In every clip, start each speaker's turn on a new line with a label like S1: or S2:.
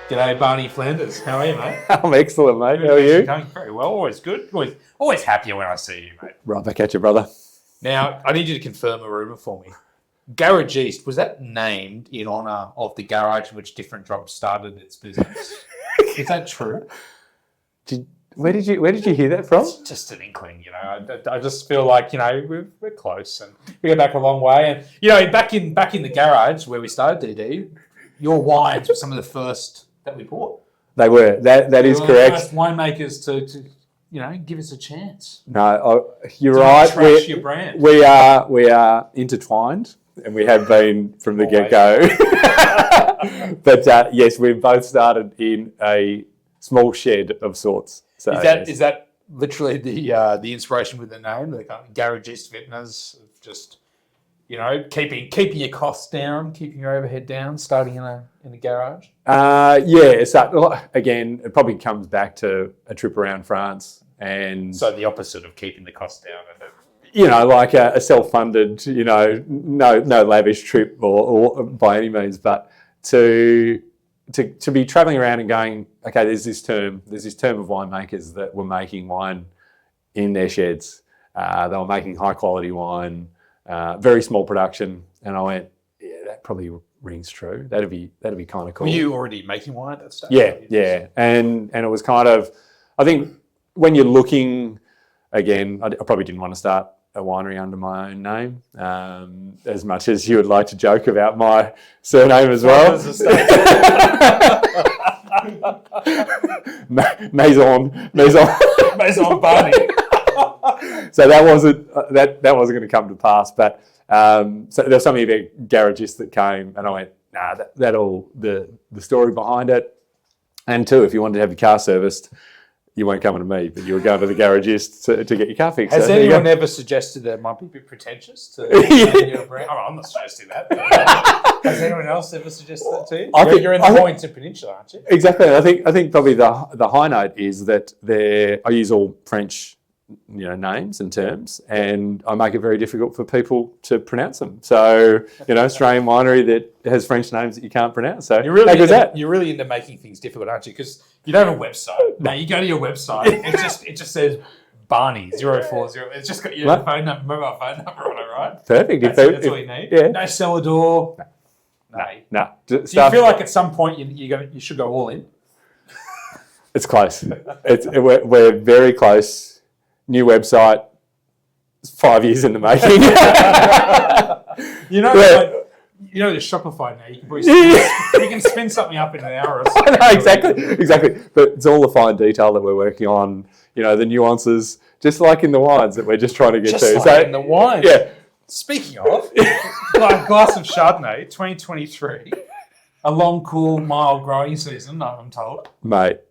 S1: G'day, Barney Flanders. How are you, mate?
S2: I'm excellent, mate. How are you?
S1: Going very well. Always good. Always happier when I see you, mate.
S2: Right back at you, brother.
S1: Now, I need you to confirm a rumour for me. Garagiste, was that named in honour of the garage in which Different Drops started its business? Is that true?
S2: Where did you hear that from?
S1: It's just an inkling, you know. I just feel like, you know, we're close and we go back a long way. And, you know, back in the garage where we started, DD, your wines were some of the first that we bought.
S2: They were. That is correct.
S1: The first winemakers to you know, give us a chance.
S2: No, you're right.
S1: Trash your brand.
S2: We are intertwined, and we have been from the get-go. But yes, we've both started in a small shed of sorts. So
S1: is that literally the inspiration with the name, the kind of Garagiste Vintners, of just, you know, keeping your costs down, keeping your overhead down, starting in a garage?
S2: Yeah. So again, it probably comes back to a trip around France, and
S1: so the opposite of keeping the costs down.
S2: You know, like a self-funded, you know, no lavish trip or by any means, but to be travelling around and going, okay, there's this term of winemakers that were making wine in their sheds. They were making high quality wine. Very small production, and I went, yeah, that probably rings true. That'd be kind of cool.
S1: Were you already making wine at that stage?
S2: Yeah, and it was kind of, I think when you're looking, again, I probably didn't want to start a winery under my own name, as much as you would like to joke about my surname as well. Maison Barney. So that wasn't going to come to pass, but so there was something about Garagiste that came, and I went, nah, that all the story behind it. And two, if you wanted to have your car serviced, you weren't coming to me, but you were going to the Garagiste to get your car fixed.
S1: Has anyone ever suggested that it might be a bit pretentious to your brand? I'm not suggesting that. Has anyone else ever suggested that to you? You're in the Mornington Peninsula, aren't you?
S2: Exactly. I think probably the high note is that I use all French, you know, names and terms, and I make it very difficult for people to pronounce them. So, you know, Australian winery that has French names that you can't pronounce. So
S1: you're really into making things difficult, aren't you? Because you don't have a website. No, you go to your website. It just says Barney 040. It's just got your mobile phone number on it, right?
S2: Perfect.
S1: That's all you need.
S2: Yeah.
S1: No cellar door.
S2: No.
S1: Do you feel like at some point you should go all in?
S2: It's close. We're very close. New website, 5 years in the making.
S1: You know the Shopify now. You can spin something up in an hour or so.
S2: No, exactly. But it's all the fine detail that we're working on. You know, the nuances, just like in the wines that we're just trying to get to.
S1: Just like in the wines.
S2: Yeah.
S1: Speaking of, a glass of Chardonnay, 2023, a long, cool, mild growing season. I'm told,
S2: mate.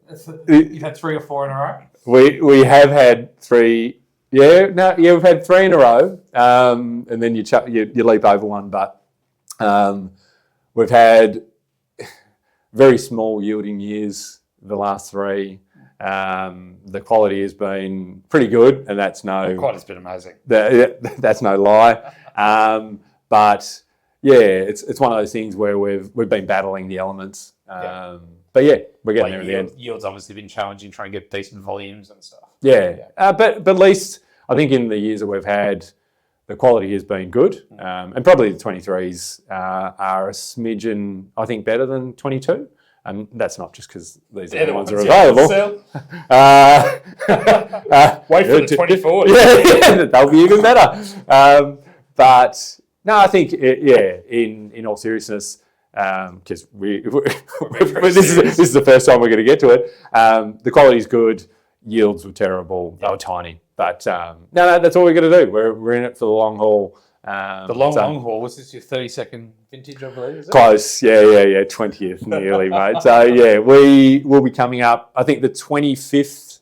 S1: You've had 3 or 4 in a row.
S2: We have had 3. We've had 3 in a row, and then you leap over one. But we've had very small yielding years the last 3. The quality has been pretty good, and that's
S1: the quality's been amazing.
S2: That's no lie. But yeah, it's one of those things where we've been battling the elements. But yeah, we're getting there in the end.
S1: Yield's obviously been challenging, trying to get decent volumes and stuff.
S2: Yeah. But at least I think in the years that we've had, the quality has been good. And probably the 23s are a smidgen, I think, better than 22. And that's not just because these other ones are available.
S1: Wait for the 24.
S2: Yeah, they'll be even better. But no, I think, in all seriousness, because this is the first time we're going to get to it. The quality's good, yields were terrible, they were tiny, but no, that's all we're going to do. We're in it for the long haul.
S1: Long haul. Was this your 32nd vintage, I believe? Is it?
S2: Close, yeah, 20th nearly, mate. So yeah, we will be coming up. I think the 25th.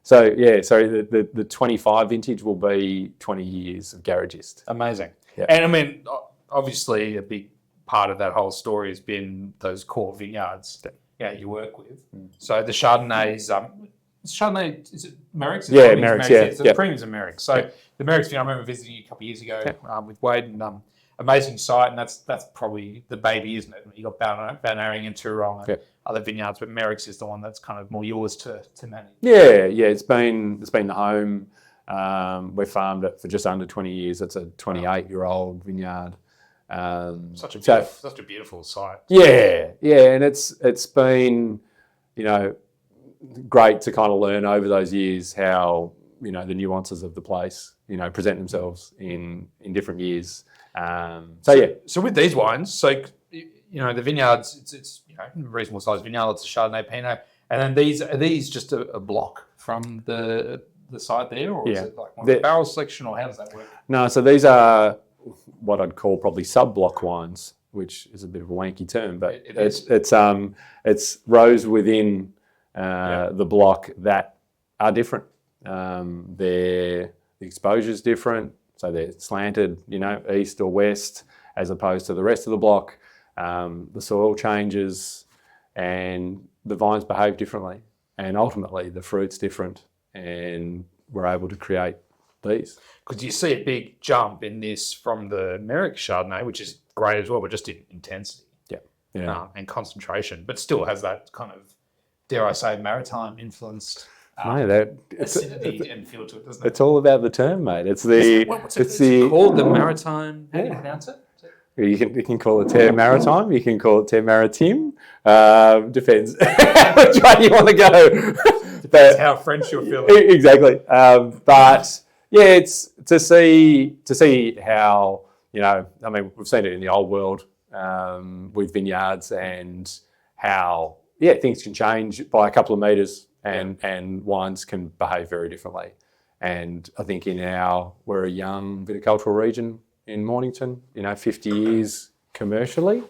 S2: So yeah, sorry, the 25 vintage will be 20 years of Garagiste.
S1: Amazing.
S2: Yeah.
S1: And I mean, obviously, a big part of that whole story has been those core vineyards that you work with. So the Chardonnays, Chardonnay, is it Merricks?
S2: Yeah, Merricks, yeah.
S1: So the premiums are Merricks. So the Merricks Vineyard, I remember visiting you a couple of years ago with Wade, and amazing site, and that's probably the baby, isn't it? You got Balnarring and Terroir. other vineyards, but Merricks is the one that's kind of more yours to manage.
S2: Yeah. It's been the home. We've farmed it for just under 20 years. It's a 28-year-old vineyard.
S1: Such a beautiful site.
S2: Yeah, and it's been, great to kind of learn over those years how the nuances of the place present themselves in different years.
S1: So with these wines, the vineyards, it's a reasonable sized vineyard. It's a Chardonnay Pinot, and then are these just a block from the side there, or is it like one of the barrel selection, or how does that work?
S2: No, so these are what I'd call probably sub-block wines, which is a bit of a wanky term, but it's rows within the block that are different. The exposure's different, so they're slanted, east or west, as opposed to the rest of the block. The soil changes, and the vines behave differently, and ultimately the fruit's different, and we're able to create these.
S1: Because you see a big jump in this from the Merrick Chardonnay, which is great as well, but just in intensity and concentration, but still has that kind of, dare I say, maritime influenced acidity and feel to it, doesn't it?
S2: It's all about the term, mate. It's
S1: called the maritime. How do you pronounce it?
S2: You can call it Terre Maritime. You can call it Terre Maritime. Depends which way you want to go.
S1: Depends how French you're feeling.
S2: Exactly. But yeah, it's to see how we've seen it in the old world with vineyards, and how things can change by a couple of metres, and wines can behave very differently. And I think we're a young viticultural region in Mornington, 50 years commercially,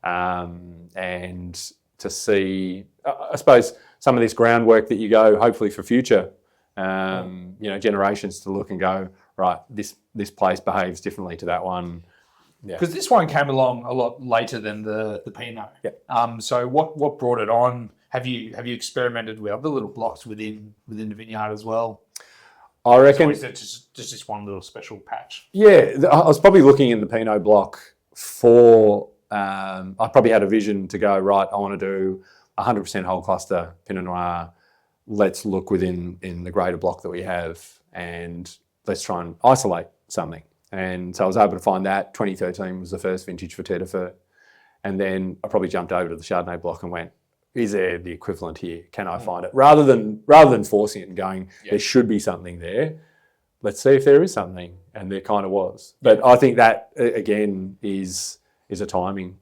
S2: and to see, I suppose, some of this groundwork that you go, hopefully for future, generations to look and go, right, this place behaves differently to that one.
S1: Because this one came along a lot later than the Pinot. So what brought it on? Have you experimented with other little blocks within the vineyard as well?
S2: I reckon.
S1: Or is it just this one little special patch?
S2: Yeah, I was probably looking in the Pinot block for. I probably had a vision to go, right, I want to do 100% whole cluster Pinot Noir. Let's look within the greater block that we have, and let's try and isolate something. And so I was able to find that. 2013 was the first vintage for Terre de Feu. And then I probably jumped over to the Chardonnay block and went, is there the equivalent here? Can I find it? Rather than forcing it and going, there should be something there. Let's see if there is something. And there kind of was. But I think that, again, is a timing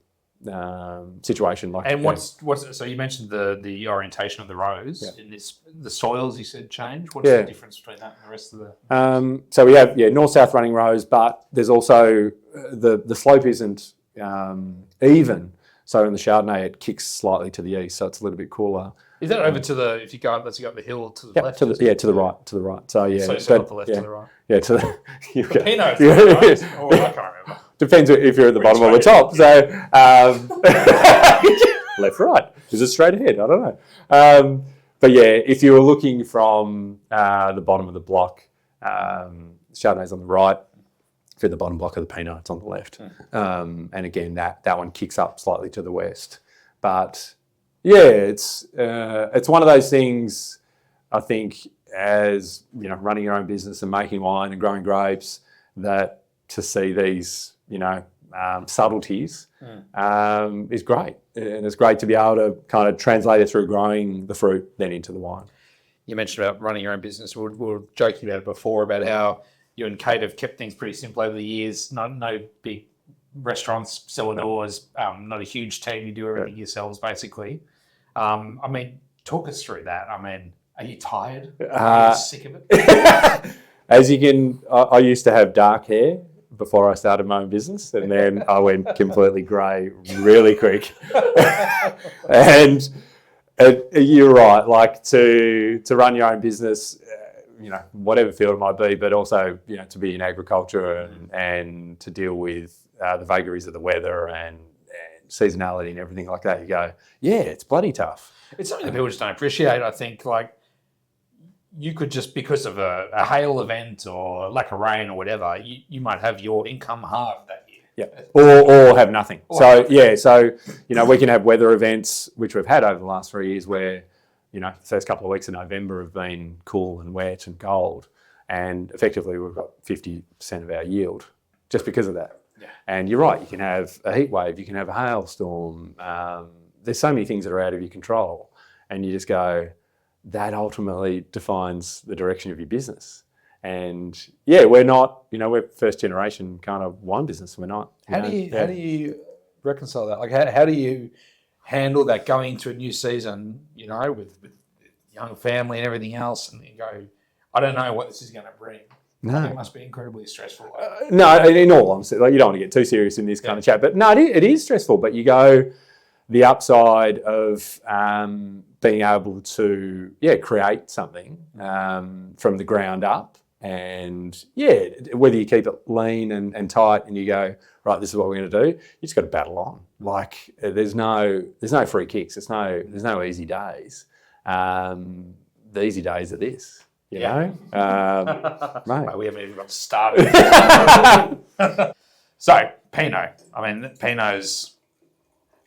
S2: situation.
S1: So you mentioned the orientation of the rows in this. The soils you said change. What's the difference between that and the rest of the?
S2: So we have north-south running rows, but there's also the slope isn't even. So in the Chardonnay, it kicks slightly to the east, so it's a little bit cooler.
S1: Is that over to the? If you go up, let's go up the hill to the left.
S2: To the right. So
S1: So not the left to the right.
S2: Yeah, to the.
S1: The Pinot. To the right. Oh, I can't remember.
S2: Depends if you're at the bottom or the top. So left, right. Is it straight ahead? I don't know. But yeah, if you were looking from the bottom of the block, Chardonnay's on the right. If you're at the bottom block of the Pinot, it's on the left. And again, that one kicks up slightly to the west. But yeah, it's one of those things. I think, as running your own business and making wine and growing grapes, that to see these subtleties is great, and it's great to be able to kind of translate it through growing the fruit then into the wine.
S1: You mentioned about running your own business. We were joking about it before, about how you and Kate have kept things pretty simple over the years. No big restaurants, cellar doors, not a huge team. You do everything yourselves, basically. Talk us through that. Are you tired? Are you sick of it?
S2: As you can, I used to have dark hair before I started my own business, and then I went completely grey really quick. And you're right, like to run your own business, whatever field it might be, but also, to be in agriculture and to deal with the vagaries of the weather and seasonality and everything like that, you go, it's bloody tough.
S1: It's something that people just don't appreciate, I think. Like, you could just, because of a hail event or lack of rain or whatever, you might have your income halved that
S2: Yeah, or have nothing. So we can have weather events, which we've had over the last 3 years, where the first couple of weeks of November have been cool and wet and cold, and effectively we've got 50% of our yield just because of that.
S1: Yeah.
S2: And you're right, you can have a heat wave, you can have a hailstorm. There's so many things that are out of your control, and you just go, that ultimately defines the direction of your business. And we're not, we're first generation kind of wine business. We're not.
S1: How do you reconcile that? Like, how do you handle that going into a new season, with young family and everything else, and you go, I don't know what this is going to bring.
S2: No.
S1: It must be incredibly stressful.
S2: No, in all honesty, you don't want to get too serious in this kind of chat, but no, it is stressful. But you go, the upside of being able to create something from the ground up, and whether you keep it lean and tight, and you go, right, this is what we're going to do. You just got to battle on. Like, there's no free kicks. There's no easy days. The easy days are this. You know, mate.
S1: We haven't even got started. So Pinot. I mean, Pinot's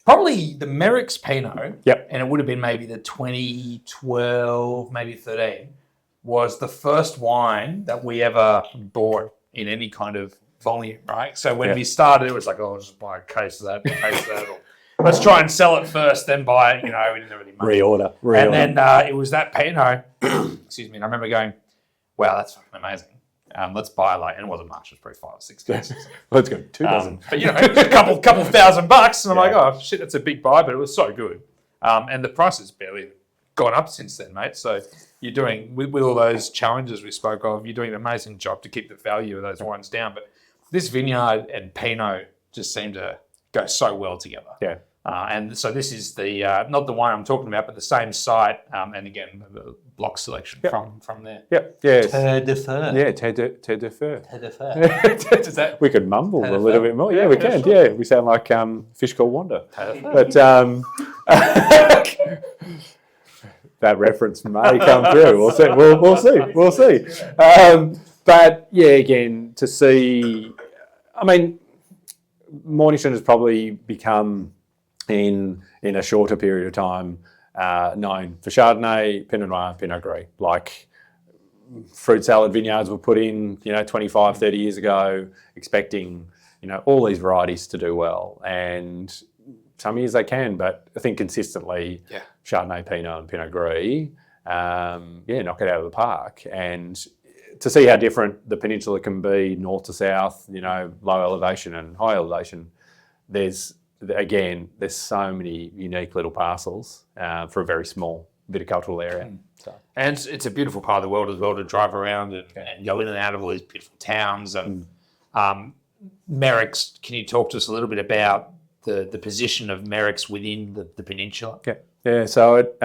S1: probably the Merrick's Pinot.
S2: Yep.
S1: And it would have been maybe the 2012, maybe 13, was the first wine that we ever bought in any kind of volume, right? So when we started, it was like, I'll just buy a case of that, or let's try and sell it first, then buy it. We didn't have any money.
S2: Reorder.
S1: And then it was that Pinot. Excuse me. And I remember going, wow, that's fucking amazing. Let's buy and it wasn't much. It was probably 5 or 6 cases.
S2: Let's go 2,000.
S1: But a couple $1,000, and I'm like, oh shit, that's a big buy, but it was so good. And the price has barely gone up since then, mate. So you're doing with all those challenges we spoke of. You're doing an amazing job to keep the value of those wines down. But this vineyard and Pinot just seem to go so well together.
S2: Yeah.
S1: And so this is the not the wine I'm talking about, but the same site, and again the block selection from there.
S2: Yep. Yes.
S1: Terre de Feu.
S2: Yeah, Terre de Feu.
S1: Terre de Feu. Does that?
S2: We could mumble
S1: Terre
S2: a
S1: de
S2: little
S1: Feu?
S2: bit more. Yeah, we can.
S1: sure.
S2: Yeah, we sound like Fish Called Wanda.
S1: Terre de Feu.
S2: But that reference may come through. We'll see. We'll see. But again, to see, I mean, Mornington has probably become in a shorter period of time known for Chardonnay, Pinot Noir, Pinot Gris. Like, fruit salad vineyards were put in, 25, 30 years ago, expecting, all these varieties to do well. And some years they can, but I think consistently Chardonnay, Pinot and Pinot Gris, knock it out of the park. And to see how different the peninsula can be, north to south, low elevation and high elevation, there's so many unique little parcels for a very small viticultural area. So.
S1: And it's a beautiful part of the world as well to drive around and go in and out of all these beautiful towns. And Merricks, can you talk to us a little bit about the position of Merricks within the peninsula?
S2: Yeah. So it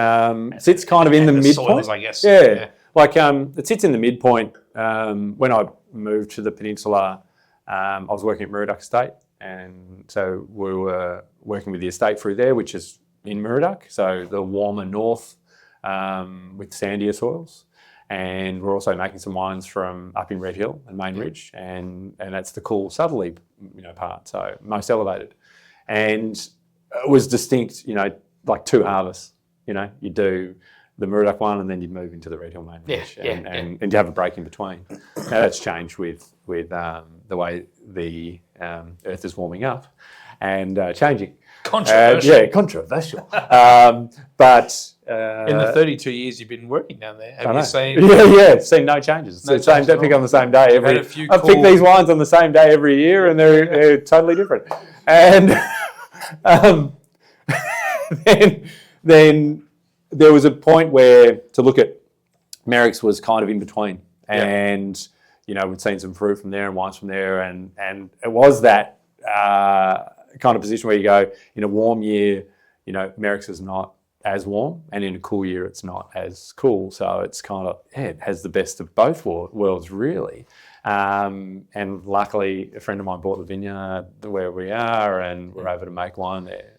S2: sits kind of in the midpoint.
S1: Soils, I guess.
S2: Yeah. Like it sits in the midpoint. When I moved to the peninsula, I was working at Merrick Estate, and so we were working with the estate through there, which is in Merrick, so the warmer north with sandier soils. And we're also making some wines from up in Red Hill and Main Ridge, and that's the cool southerly part, so most elevated. And it was distinct, like 2 harvests. You do the Merrick one, and then you move into the Red Hill Main Ridge, and you have a break in between. Now that's changed with the way the earth is warming up and changing.
S1: Controversial.
S2: Controversial. But
S1: in the 32 years you've been working down there, have you seen?
S2: Seen no changes. Don't pick on the same day every. I pick
S1: cool...
S2: these wines on the same day every year, and they're totally different. And then there was a point where to look at Merrick's was kind of in between, and we'd seen some fruit from there and wines from there, and it was that kind of position where you go, in a warm year, Merrick's is not as warm, and in a cool year it's not as cool. So it's kind of it has the best of both worlds really. And luckily, a friend of mine bought the vineyard where we are, and we're able to make wine there.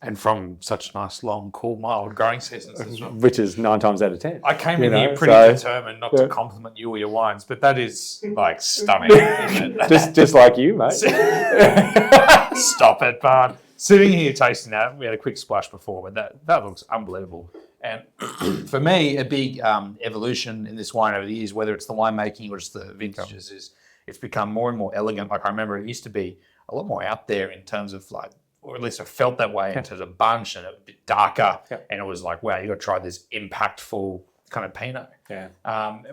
S1: And from such nice, long, cool, mild growing seasons as well.
S2: Which is 9 times out of 10.
S1: I came in here pretty determined not to compliment you or your wines, but that is like stunning. Isn't it?
S2: just like you, mate.
S1: Stop it, Barn. Sitting here tasting that, we had a quick splash before, but that looks unbelievable. And for me, a big evolution in this wine over the years, whether it's the winemaking or just the vintages, is it's become more and more elegant. Like I remember it used to be a lot more out there in terms of like, or at least I felt that way in terms of bunch and a bit darker. And it was like, wow, you got to try this impactful kind of Pinot.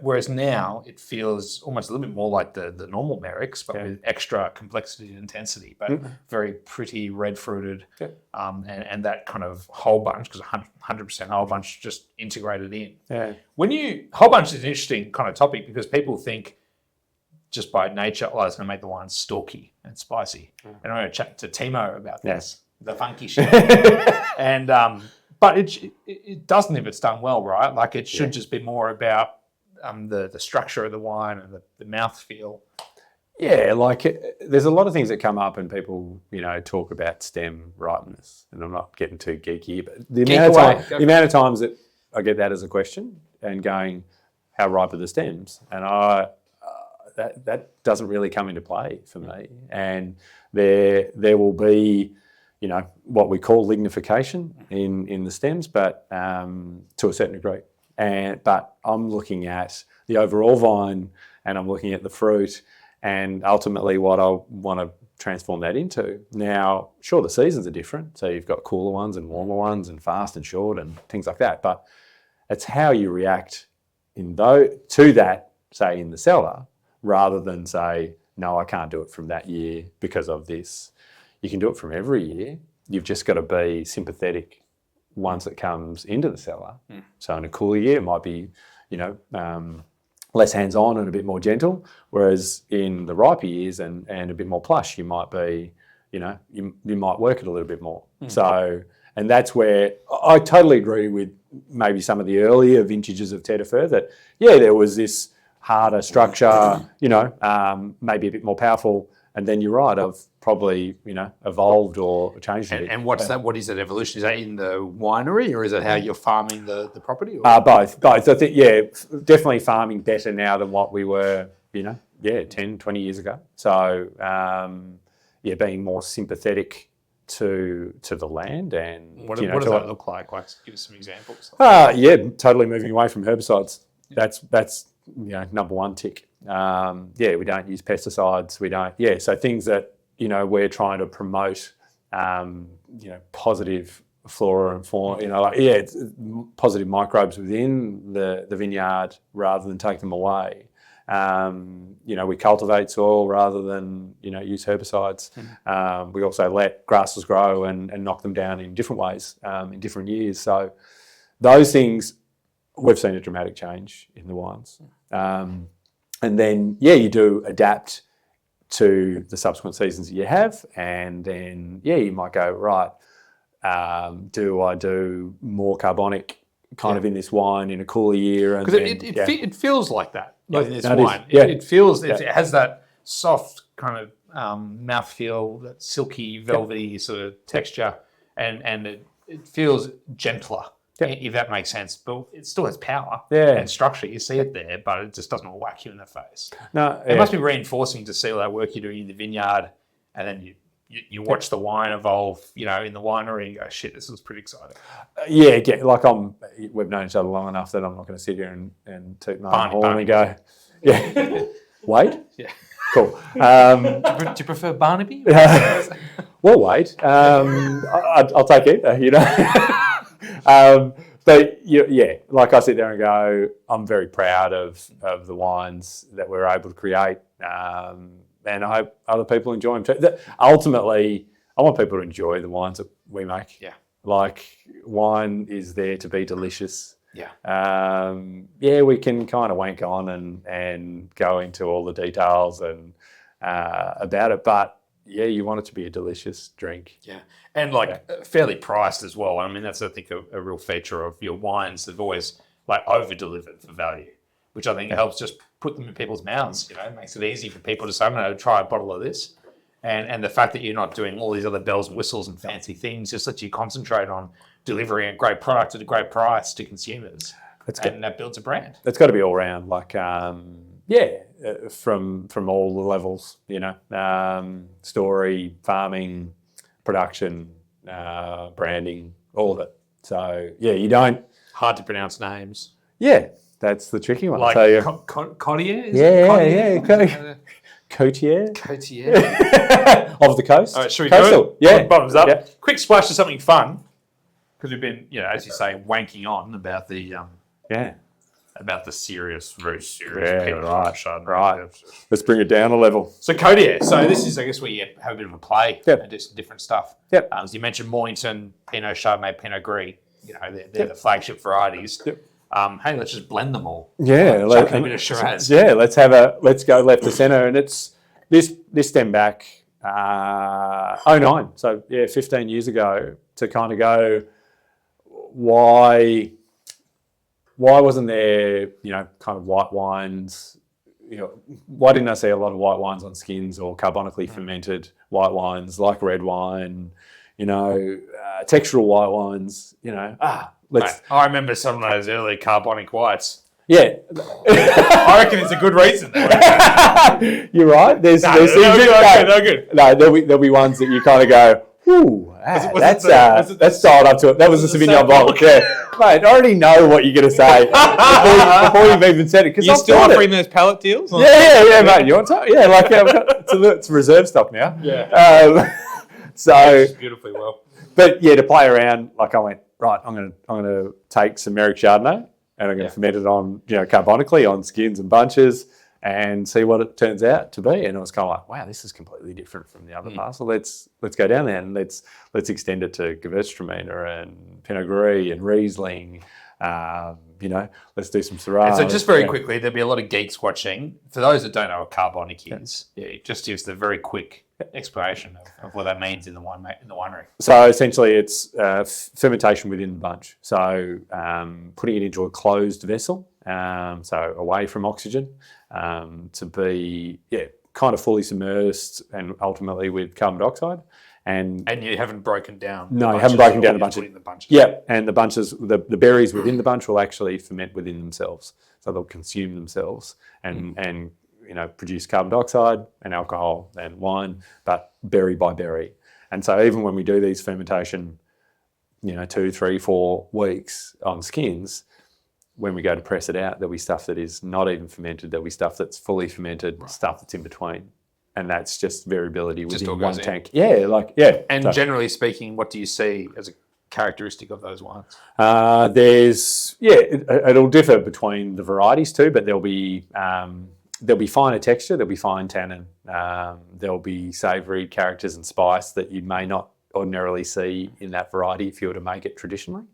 S1: Whereas now it feels almost a little bit more like the normal Merricks, but with extra complexity and intensity, but very pretty red fruited, and that kind of whole bunch, because 100% whole bunch just integrated in. Whole bunch is an interesting kind of topic because people think just by nature, oh, it's going to make the wine stalky and spicy. And I'm going to chat to Timo about this, the funky shit. And but it doesn't if it's done well, right? Like it should just be more about the structure of the wine and the mouthfeel.
S2: Yeah, there's a lot of things that come up and people, talk about stem ripeness. And I'm not getting too geeky, but the amount of times that I get that as a question and going, how ripe are the stems? And that doesn't really come into play for me. And there will be, what we call lignification in the stems, but to a certain degree. But I'm looking at the overall vine and I'm looking at the fruit and ultimately what I want to transform that into. Now, sure, the seasons are different. So you've got cooler ones and warmer ones and fast and short and things like that. But it's how you react to that, say, in the cellar, rather than say, no, I can't do it from that year because of this. You can do it from every year. You've just got to be sympathetic once it comes into the cellar. So in a cooler year, it might be, less hands-on and a bit more gentle, whereas in the riper years and a bit more plush, you might be, you might work it a little bit more. So, and that's where I totally agree with maybe some of the earlier vintages of Terroir that, there was this harder structure, maybe a bit more powerful. And then you're right, I've probably, evolved or changed a bit.
S1: And what's that? What is that evolution? Is that in the winery or is it how you're farming the property?
S2: Both. I think, definitely farming better now than what we were, 10, 20 years ago. So, being more sympathetic to the land and...
S1: What does that look like? Give us some examples.
S2: Totally moving away from herbicides. That's number one tick. We don't use pesticides. We don't, so things that, we're trying to promote, positive flora and fauna, it's positive microbes within the vineyard rather than take them away. We cultivate soil rather than, use herbicides. We also let grasses grow and knock them down in different ways, in different years. So those things, we've seen a dramatic change in the wines. And then, you do adapt to the subsequent seasons that you have. And then, you might go, right, do I do more carbonic kind of in this wine in a cooler year?
S1: Because it feels like that in this wine. It feels, it has that soft kind of mouthfeel, that silky, velvety sort of texture. And it feels gentler. If that makes sense, but it still has power and structure. You see it there, but it just doesn't whack you in the face. No, it must be reinforcing to see all that work you're doing in the vineyard, and then you watch the wine evolve, in the winery. And you go, shit, this is pretty exciting.
S2: We've known each other long enough that I'm not going to sit here and toot my horn and go, Wade, cool.
S1: Do you prefer Barnaby?
S2: Well, Wade, I'll take it. But like I sit there and go, I'm very proud of the wines that we're able to create, and I hope other people enjoy them too. Ultimately, I want people to enjoy the wines that we make. Wine is there to be delicious. We can kind of wank on and go into all the details and about it, but you want it to be a delicious drink.
S1: And fairly priced as well. I mean, that's, I think, a real feature of your wines. They've always over-delivered for value, which I think helps just put them in people's mouths. It makes it easy for people to say, I'm going to try a bottle of this. And the fact that you're not doing all these other bells and whistles and fancy things just lets you concentrate on delivering a great product at a great price to consumers. And that builds a brand.
S2: That's got to be all round, like, from all the levels, story, farming, production, branding, all of it. So, you don't...
S1: Hard to pronounce names.
S2: Yeah, that's the tricky one.
S1: Like
S2: so,
S1: Cotier?
S2: Cotier.
S1: Cotier.
S2: Of the coast.
S1: All right, should we
S2: Coastal.
S1: go? Yeah. Bottoms up.
S2: Yeah.
S1: Quick splash of something fun. Because we've been, as you say, wanking on about the about the very serious Pinot Chardonnay.
S2: Right. Let's bring it down a level.
S1: So Cotier. So this is, I guess, where you have a bit of a play and do some different stuff.
S2: Yep.
S1: As you mentioned, Mornington, Pinot Chardonnay, Pinot Gris. They're the flagship varieties.
S2: Yep.
S1: Hey, let's just blend them all.
S2: Yeah,
S1: a bit of Shiraz.
S2: Yeah, let's go left to centre, and it's this stem back 09. So 15 years ago to kind of go. Why wasn't there kind of white wines? Why didn't I see a lot of white wines on skins or carbonically fermented white wines like red wine? Textural white wines.
S1: Mate, I remember some of those early carbonic whites.
S2: Yeah,
S1: I reckon it's a good reason.
S2: You're right. They're good. No, there'll be ones that you kind of go, ooh, that's dialed up to it. That was a Sauvignon Blanc. Yeah, mate, I already know what you're going to say before you've even said it. Because
S1: you're still offering those pallet deals?
S2: Yeah, mate. You want to? Yeah, like it's reserve stock now.
S1: Yeah.
S2: So
S1: beautifully well.
S2: But to play around, like I went right. I'm gonna take some Merrick Chardonnay and I'm gonna ferment it on carbonically on skins and bunches and see what it turns out to be. And it was kind of like, wow, this is completely different from the other parcel. Let's go down there and let's extend it to Gewürztraminer and Pinot Gris and Riesling. Let's do some Syrah.
S1: And so just very quickly, there'll be a lot of geeks watching. For those that don't know what carbonic is, just give us the very quick explanation of what that means in the winery.
S2: So essentially it's fermentation within the bunch. So putting it into a closed vessel, so away from oxygen, to be kind of fully submersed and ultimately with carbon dioxide. And
S1: you haven't broken down.
S2: No, you haven't broken down the bunches.
S1: Yeah,
S2: and the bunches, the berries within the bunch will actually ferment within themselves, so they'll consume themselves and produce carbon dioxide and alcohol and wine, but berry by berry. And so even when we do these fermentation, 2, 3, 4 weeks on skins, when we go to press it out, there'll be stuff that is not even fermented. There'll be stuff that's fully fermented, stuff that's in between. And that's just variability within one tank. And
S1: generally speaking, what do you see as a characteristic of those wines?
S2: It'll differ between the varieties too, but there'll be finer texture, there'll be fine tannin, there'll be savoury characters and spice that you may not ordinarily see in that variety if you were to make it traditionally.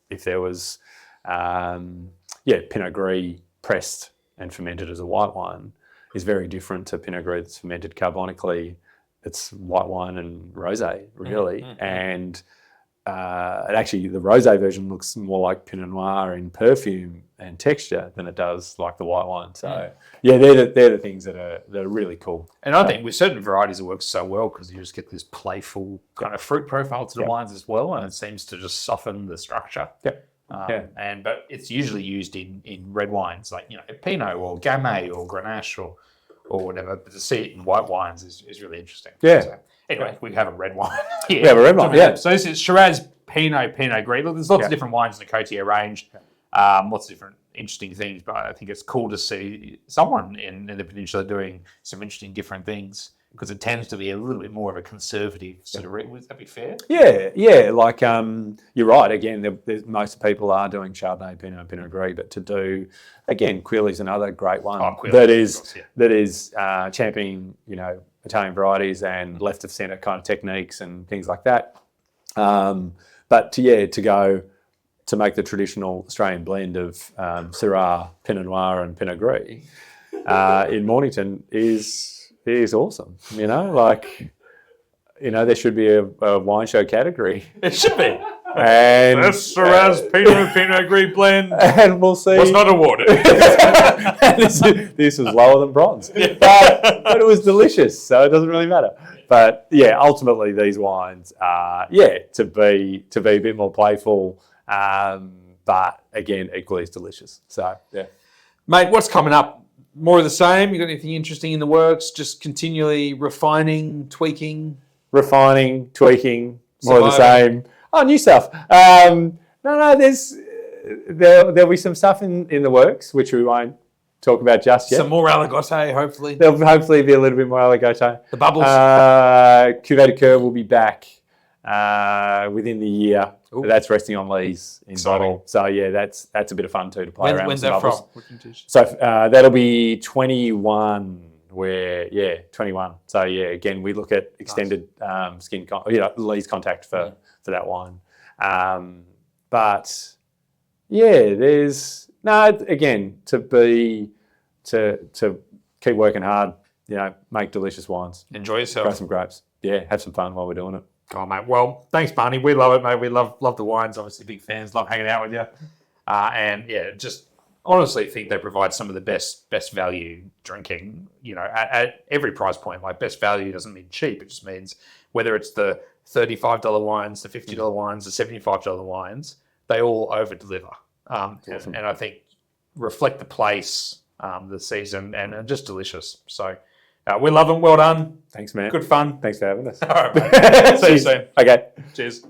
S2: If there was, Pinot Gris pressed and fermented as a white wine, is very different to Pinot Gris that's fermented carbonically. It's white wine and rosé, really. And actually, the rosé version looks more like Pinot Noir in perfume and texture than it does like the white wine. So, they're the things that are really cool.
S1: And I think with certain varieties it works so well because you just get this playful kind of fruit profile to the wines as well, and it seems to just soften the structure. But it's usually used in red wines like Pinot or Gamay or Grenache or whatever. But to see it in white wines is really interesting. So, anyway, we have a red wine here.
S2: We have a red wine.
S1: So this is Shiraz, Pinot Gris. Look, there's lots of different wines in the Cotier range. Lots of different interesting things. But I think it's cool to see someone in the peninsula doing some interesting different things, because it tends to be a little bit more of a conservative sort of. Would that be fair?
S2: Yeah. Like you're right. Again, most people are doing Chardonnay, Pinot Gris, but to do Quilly's another great one that is championing Italian varieties and left of centre kind of techniques and things like that. But to go to make the traditional Australian blend of Syrah, Pinot Noir, and Pinot Gris in Mornington is awesome. There should be a wine show category.
S1: It should be.
S2: And
S1: that's Shiraz Pinot Gris blend.
S2: And we'll see.
S1: Was not awarded.
S2: And this was lower than bronze, but it was delicious, so it doesn't really matter. But yeah, ultimately these wines are to be a bit more playful, but again equally as delicious. So yeah,
S1: Mate, what's coming up? More of the same? You got anything interesting in the works? Just continually refining, tweaking,
S2: tweaking, more of the
S1: surviving.
S2: same. Oh, new stuff. No, there'll be some stuff in the works which we won't talk about just yet.
S1: Some more aligote, hopefully.
S2: There'll hopefully be a little bit more aligote.
S1: The bubbles.
S2: Cuvée de Cœur will be back within the year.
S1: Ooh.
S2: That's resting on lees in
S1: Exciting.
S2: bottle. So yeah, that's a bit of fun too to play around.
S1: When's
S2: with
S1: that
S2: bubbles.
S1: from?
S2: So that'll be 21. 21. So yeah, again we look at extended skin, lees contact for that wine. But yeah, there's again to keep working hard. Make delicious wines.
S1: Enjoy yourself.
S2: Grow some grapes. Yeah, have some fun while we're doing it.
S1: Oh, mate. Well, thanks, Barney. We love it, mate. We love the wines. Obviously, big fans. Love hanging out with you. And yeah, just honestly think they provide some of the best value drinking. At every price point. Like best value doesn't mean cheap. It just means whether it's the $35 wines, the $50 wines, the $75 wines, they all over deliver.
S2: Awesome.
S1: And I think reflect the place, the season, and are just delicious. So. We love them. Well done.
S2: Thanks, man.
S1: Good fun.
S2: Thanks for having us.
S1: All right, mate. See you soon.
S2: Okay.
S1: Cheers.